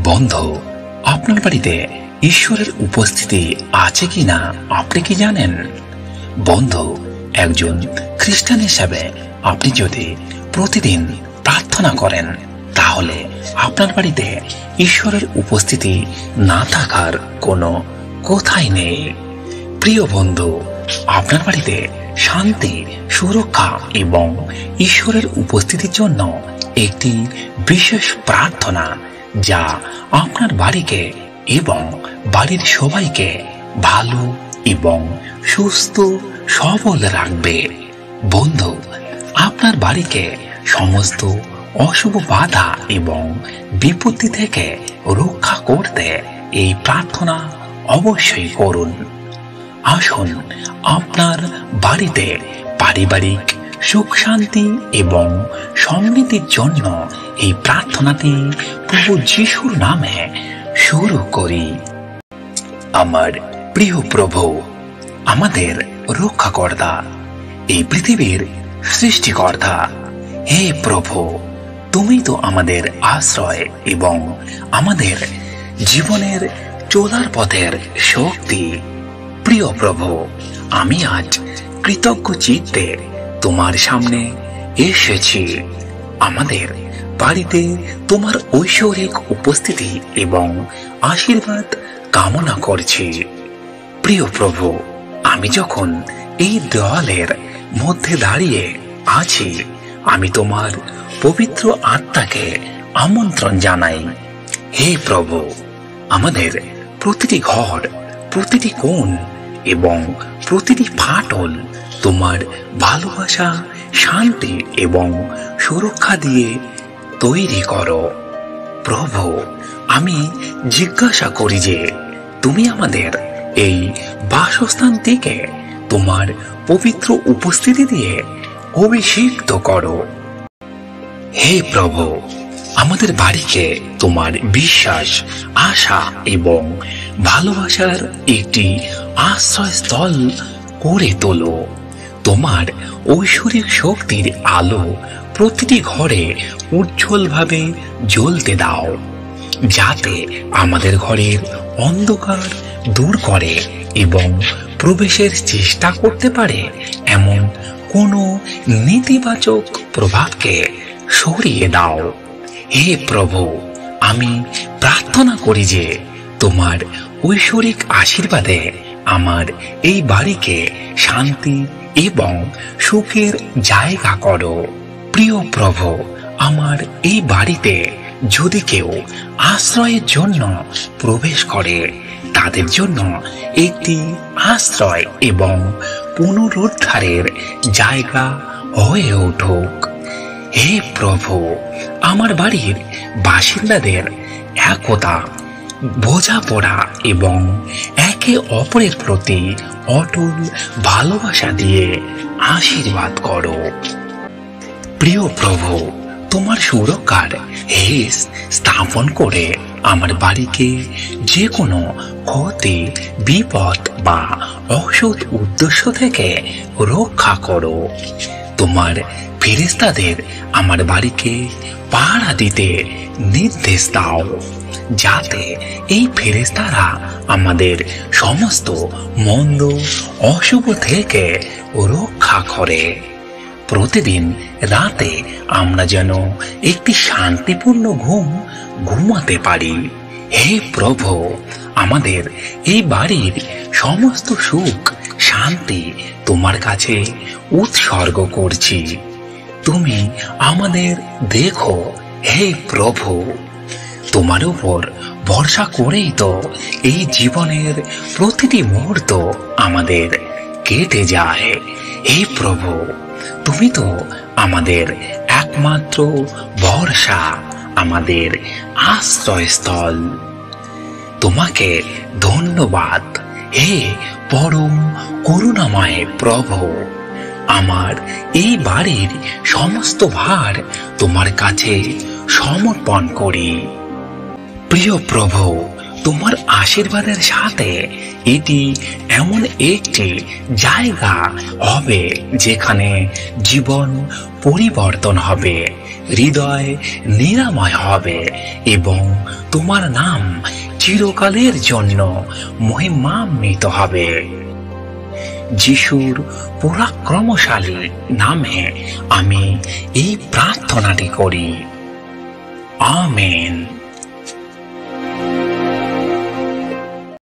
বন্ধু, আপনার বাড়িতে ঈশ্বরের উপস্থিতি আছে কিনা আপনি কি জানেন? বন্ধু, একজন খ্রিস্টান হিসাবে আপনি যদি প্রতিদিন প্রার্থনা করেন, তাহলে আপনার বাড়িতে ঈশ্বরের উপস্থিতি না থাকার কোনো কথাই নেই। প্রিয় বন্ধু, আপনার বাড়িতে শান্তি, সুরক্ষা এবং ঈশ্বরের উপস্থিতির জন্য একটি বিশেষ প্রার্থনা, যা আপনার বাড়িকে এবং বাড়ির সবাইকে ভালো এবং সুস্থ সবল রাখবে। বন্ধু, আপনার বাড়িকে সমস্ত অশুভ বাধা এবং বিপত্তি থেকে রক্ষা করতে এই প্রার্থনা অবশ্যই করুন। আসুন আপনার বাড়িতে পারিবারিক সুখ, শান্তি এবং সমৃদ্ধির জন্য এই প্রার্থনাটি প্রভু যিশুর নামে শুরু করি। আমার প্রিয় প্রভু, আমাদের রক্ষাকর্তা, এই পৃথিবীর সৃষ্টিকর্তা, হে প্রভু, তুমি তো আমাদের আশ্রয় এবং আমাদের জীবনের চলার পথের শক্তি। প্রিয় প্রভু, আমি আজ কৃতজ্ঞ চিত্তে তোমার সামনে এসেছি। আমাদের বাড়িতে তোমার ঐশ্বরিক উপস্থিতি এবং আশীর্বাদ কামনা করছি। প্রিয় প্রভু, আমি যখন এই দেওয়ালের মধ্যে দাঁড়িয়ে আছি, আমি তোমার পবিত্র আত্মাকে আমন্ত্রণ জানাই। হে প্রভু, আমাদের প্রতিটি ঘর, প্রতিটি কোণ এবং প্রতিটি ফাটল তোমার ভালোবাসা, শান্তি এবং সুরক্ষা দিয়ে তৈরি করো। প্রভু, আমি জিজ্ঞাসা করি যে তুমি আমাদের এই বাসস্থানটিকে তোমার পবিত্র উপস্থিতি দিয়ে অভিষিক্ত করো। হে প্রভু, আমাদের বাড়িকে তোমার বিশ্বাস, আশা এবং ভালোবাসার একটি আশ্রয়স্থল করে তোলো। তোমার ঐশ্বরিক শক্তির আলো প্রতিটি ঘরে উজ্জ্বলভাবে জ্বলতে দাও, যাতে আমাদের ঘরের অন্ধকার দূর করে এবং প্রবেশের চেষ্টা করতে পারে এমন কোনো নেতিবাচক প্রভাবকে সরিয়ে দাও। হে প্রভু, আমি প্রার্থনা করি যে তোমার ঐশ্বরিক আশীর্বাদে আমার এই বাড়িকে শান্তি এবং সুখের জায়গা করো। প্রিয় প্রভু, আমার এই বাড়িতে যদি কেউ আশ্রয়ের জন্য প্রবেশ করে, তাদের জন্য একটি আশ্রয় এবং পুনরুদ্ধারের জায়গা হয়ে উঠুক। হে প্রভু, আমার বাড়ির বাসিন্দাদের একতা, বোঝাপড়া এবং একে অপরের প্রতি অটল ভালোবাসা দিয়ে আশীর্বাদ করো। প্রিয় প্রভু, তোমার সুরক্ষার হেস স্থাপন করে আমার বাড়িকে যে কোনো ক্ষতি, বিপদ বা অসৎ উদ্দেশ্য থেকে রক্ষা করো। তোমার ফেরেশতাদের আমার বাড়িকে পাহারা দিতে নির্দেশ দাও, যাতে এই ফেরেশতারা আমাদের সমস্ত মন্দ, অশুভ থেকে রক্ষা করে। প্রতিদিন রাতে আমরা যেন একটি শান্তিপূর্ণ ঘুম ঘুমাতে পারি। হে প্রভু, আমাদের এই বাড়ির সমস্ত সুখ, শান্তি তোমার কাছে উৎসর্গ করছি। তুমি আমাদের দেখো। হে প্রভু, তোমার উপর ভরসা করেই তো এই জীবনের প্রতিটি মুহূর্ত আমাদের কেটে যায়। হে প্রভু, তুমি তো আমাদের একমাত্র ভরসা, আমাদের আশ্রয়স্থল। তোমাকে ধন্যবাদ। হে পরম করুণাময় প্রভু, আমার এই বাড়ির সমস্ত ভার তোমার কাছে সমর্পণ করি। প্রিয় প্রভু, তোমার আশীর্বাদের সাথে এটি এমন একটি জায়গা হবে যেখানে জীবন পরিবর্তন হবে হৃদয় নিরাময় হবে এবং তোমার নাম চিরকালের জন্য মহিমান্বিত হবে। যিশুর পরাক্রমশালী নামে আমি এই প্রার্থনাটি করি। আমেন।